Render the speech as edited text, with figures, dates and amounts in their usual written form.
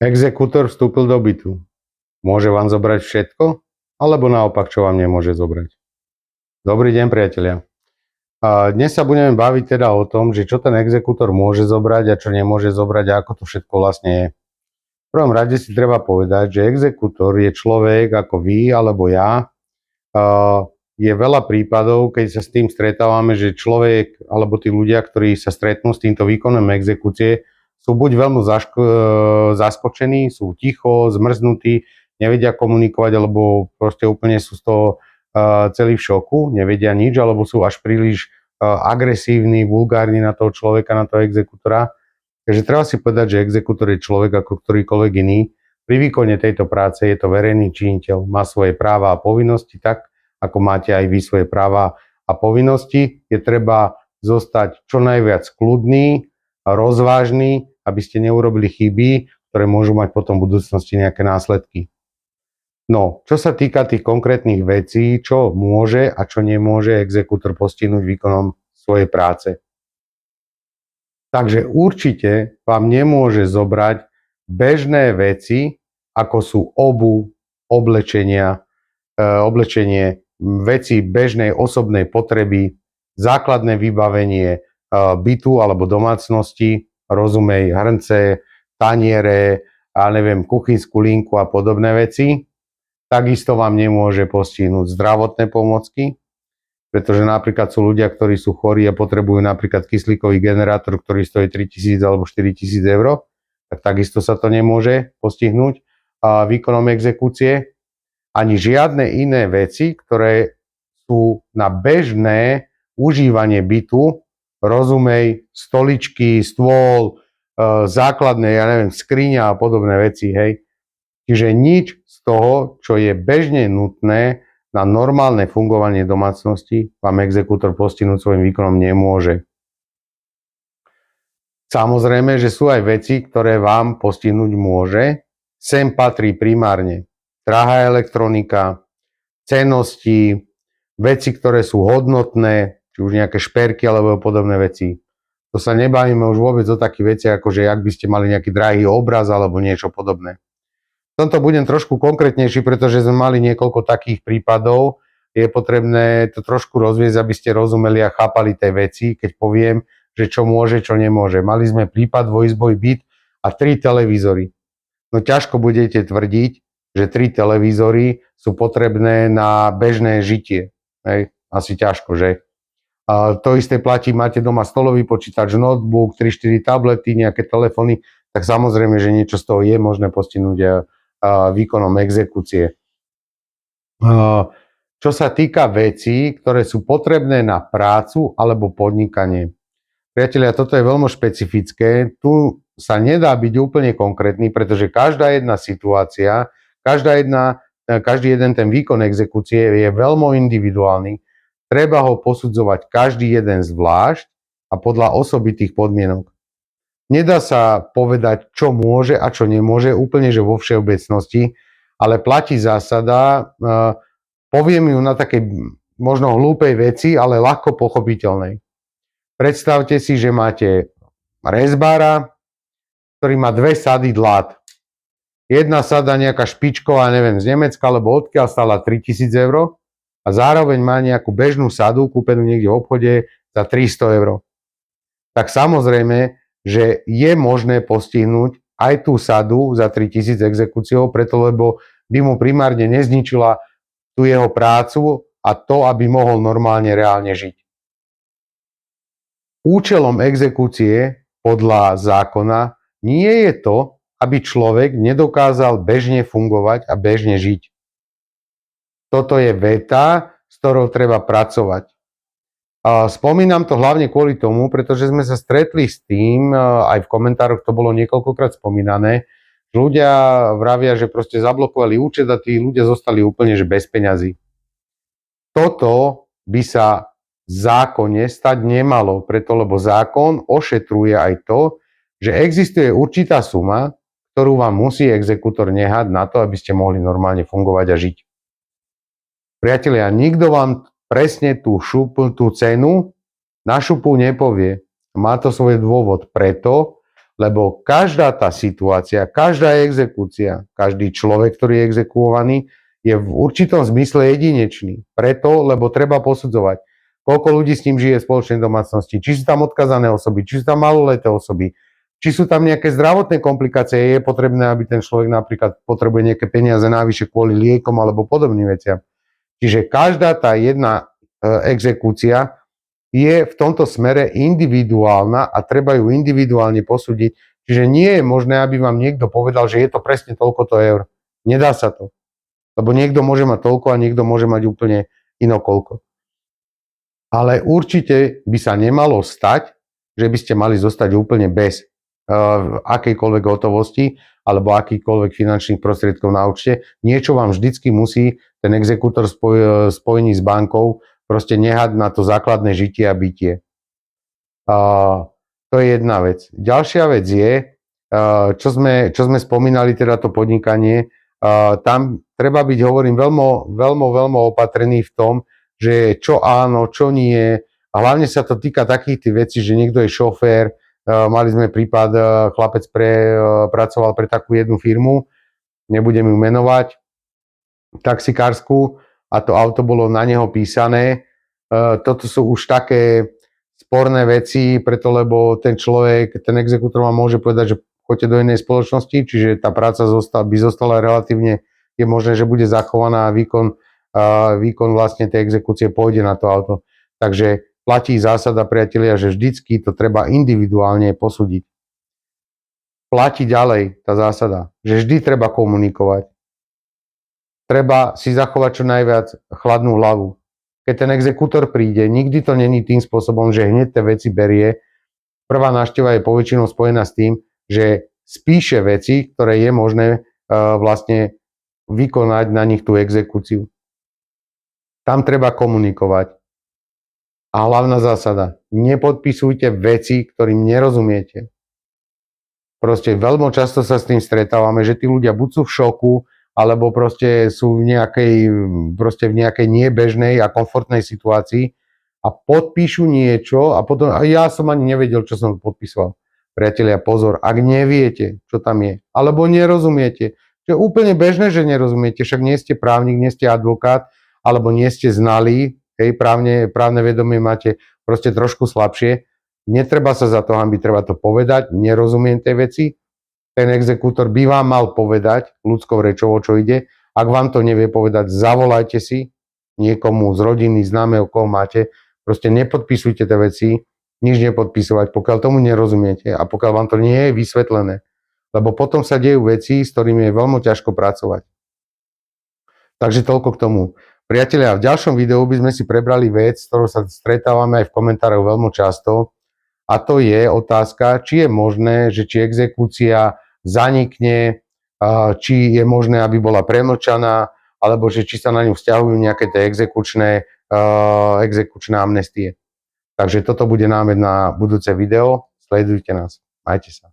Exekútor vstúpil do bytu. Môže vám zobrať všetko? Alebo naopak, čo vám nemôže zobrať? Dobrý deň, priatelia. Dnes sa budeme baviť teda o tom, že čo ten exekútor môže zobrať a čo nemôže zobrať a ako to všetko vlastne je. V prvom rade si treba povedať, že exekútor je človek ako vy alebo ja. Je veľa prípadov, keď sa s tým stretávame, že človek alebo tí ľudia, ktorí sa stretnú s týmto výkonom exekúcie, sú buď veľmi zaskočení, sú ticho, zmrznutí, nevedia komunikovať, alebo proste úplne sú z toho celí v šoku, nevedia nič, alebo sú až príliš agresívni, vulgárni na toho človeka, na toho exekútora. Takže treba si povedať, že exekútor je človek ako ktorýkoľvek iný. Pri výkone tejto práce je to verejný činiteľ, má svoje práva a povinnosti, tak ako máte aj vy svoje práva a povinnosti. Je treba zostať čo najviac kľudný, rozvážny, aby ste neurobili chyby, ktoré môžu mať potom v budúcnosti nejaké následky. No, čo sa týka tých konkrétnych vecí, čo môže a čo nemôže exekútor postihnúť výkonom svojej práce. Takže určite vám nemôže zobrať bežné veci, ako sú obuv, oblečenie, veci bežnej osobnej potreby, základné vybavenie bytu alebo domácnosti, rozumej hrnce, taniere, kuchynskú linku a podobné veci. Takisto vám nemôže postihnúť zdravotné pomocky, pretože napríklad sú ľudia, ktorí sú chorí a potrebujú napríklad kyslíkový generátor, ktorý stojí 3 000 alebo 4 000 eur, tak takisto sa to nemôže postihnúť výkonom exekúcie. Ani žiadne iné veci, ktoré sú na bežné užívanie bytu, rozumej, stoličky, stôl, základné, skriňa a podobné veci, hej. Čiže nič z toho, čo je bežne nutné na normálne fungovanie domácnosti, vám exekútor postihnúť svojím výkonom nemôže. Samozrejme, že sú aj veci, ktoré vám postihnúť môže. Sem patrí primárne drahá elektronika, cennosti, veci, ktoré sú hodnotné, či už nejaké šperky alebo podobné veci. To sa nebavíme už vôbec o takých veciach, ako že ak by ste mali nejaký drahý obraz alebo niečo podobné. V tomto budem trošku konkrétnejší, pretože sme mali niekoľko takých prípadov. Je potrebné to trošku rozviesť, aby ste rozumeli a chápali tej veci, keď poviem, že čo môže, čo nemôže. Mali sme prípad dvojizbový byt a 3 televízory. No ťažko budete tvrdiť, že 3 televízory sú potrebné na bežné žitie. Hej? Asi ťažko, že? To isté platí, máte doma stolový počítač, notebook, 3-4 tablety, nejaké telefóny, tak samozrejme, že niečo z toho je možné postihnúť výkonom exekúcie. Čo sa týka vecí, ktoré sú potrebné na prácu alebo podnikanie. Priatelia, toto je veľmi špecifické. Tu sa nedá byť úplne konkrétny, pretože každá jedna situácia, každý jeden ten výkon exekúcie je veľmi individuálny. Treba ho posudzovať každý jeden zvlášť a podľa osobitých podmienok. Nedá sa povedať, čo môže a čo nemôže úplne, že vo všeobecnosti, ale platí zásada, poviem ju na takej možno hlúpej veci, ale ľahko pochopiteľnej. Predstavte si, že máte rezbára, ktorý má 2 sady dlát. Jedna sada nejaká špičková, z Nemecka, alebo odkiaľ stála 3 000 eur a zároveň má nejakú bežnú sadu, kúpenú niekde v obchode za 300 eur. Tak samozrejme, že je možné postihnúť aj tú sadu za 3 000 exekúciou, preto lebo by mu primárne nezničila tú jeho prácu a to, aby mohol normálne reálne žiť. Účelom exekúcie podľa zákona nie je to, aby človek nedokázal bežne fungovať a bežne žiť. Toto je veta, s ktorou treba pracovať. Spomínam to hlavne kvôli tomu, pretože sme sa stretli s tým, aj v komentároch to bolo niekoľkokrát spomínané, že ľudia vravia, že proste zablokovali účet a tí ľudia zostali úplne že bez peňazí. Toto by sa v zákone stať nemalo, preto lebo zákon ošetruje aj to, že existuje určitá suma, ktorú vám musí exekútor nehať na to, aby ste mohli normálne fungovať a žiť. Priatelia, nikto vám presne tú cenu na šupu nepovie. Má to svoj dôvod preto, Lebo každá tá situácia, každá exekúcia, každý človek, ktorý je exekuovaný, je v určitom zmysle jedinečný. Preto, lebo treba posudzovať, koľko ľudí s ním žije v spoločnej domácnosti, či sú tam odkazané osoby, či sú tam maloleté osoby, či sú tam nejaké zdravotné komplikácie, je potrebné, aby ten človek napríklad potrebuje nejaké peniaze navyše kvôli liekom alebo podobným veciam. Čiže každá tá jedna exekúcia je v tomto smere individuálna a treba ju individuálne posúdiť. Čiže nie je možné, aby vám niekto povedal, že je to presne toľkoto eur. Nedá sa to. Lebo niekto môže mať toľko a niekto môže mať úplne inokoľko. Ale určite by sa nemalo stať, že by ste mali zostať úplne bez akejkoľvek hotovosti alebo akýchkoľvek finančných prostriedkov na účte. Niečo vám vždycky musí ten exekútor spojení s bankou proste nehať na to základné žitie a bytie. To je jedna vec. Ďalšia vec je, čo sme spomínali, teda to podnikanie, tam treba byť, hovorím, veľmi opatrný v tom, že čo áno, čo nie. A hlavne sa to týka takých tých vecí, že niekto je šofér. Mali sme prípad, chlapec pracoval pre takú jednu firmu, nebudem ju menovať, taxikárskú, a to auto bolo na neho písané. Toto sú už také sporné veci, preto lebo ten človek, ten exekútor vám môže povedať, že choďte do inej spoločnosti, čiže tá práca by zostala relatívne, je možné, že bude zachovaná a výkon vlastne tej exekúcie pôjde na to auto. Takže platí zásada, priatelia, že vždycky to treba individuálne posúdiť. Platí ďalej tá zásada, že vždy treba komunikovať. Treba si zachovať čo najviac chladnú hlavu. Keď ten exekútor príde, nikdy to není tým spôsobom, že hneď tie veci berie. Prvá návšteva je poväčšinou spojená s tým, že spíše veci, ktoré je možné vlastne vykonať na nich tú exekúciu. Tam treba komunikovať. A hlavná zásada, nepodpisujte veci, ktorým nerozumiete. Proste veľmi často sa s tým stretávame, že tí ľudia buď sú v šoku, alebo proste sú v nejakej nebežnej a komfortnej situácii a podpíšu niečo a potom a ja som ani nevedel, čo som podpísal. Priatelia, pozor, ak neviete, čo tam je, alebo nerozumiete, čo je úplne bežné, že nerozumiete, však nie ste právnik, nie ste advokát, alebo nie ste znalí, právne vedomie máte proste trošku slabšie, netreba sa za to hanbiť, treba to povedať, nerozumiem tej veci, ten exekútor by vám mal povedať ľudskou rečou, o čo ide. Ak vám to nevie povedať, zavolajte si niekomu z rodiny, známeho, koho máte. Proste nepodpisujte tie veci, nič nepodpisovať, pokiaľ tomu nerozumiete a pokiaľ vám to nie je vysvetlené. Lebo potom sa dejú veci, s ktorými je veľmi ťažko pracovať. Takže toľko k tomu. Priatelia, v ďalšom videu by sme si prebrali vec, s ktorou sa stretávame aj v komentároch veľmi často. A to je otázka, či je možné, že či exekúcia zanikne, či je možné, aby bola premlčaná, alebo že či sa na ňu vzťahujú nejaké tie exekučné amnestie. Takže toto bude námed na budúce video. Sledujte nás. Majte sa.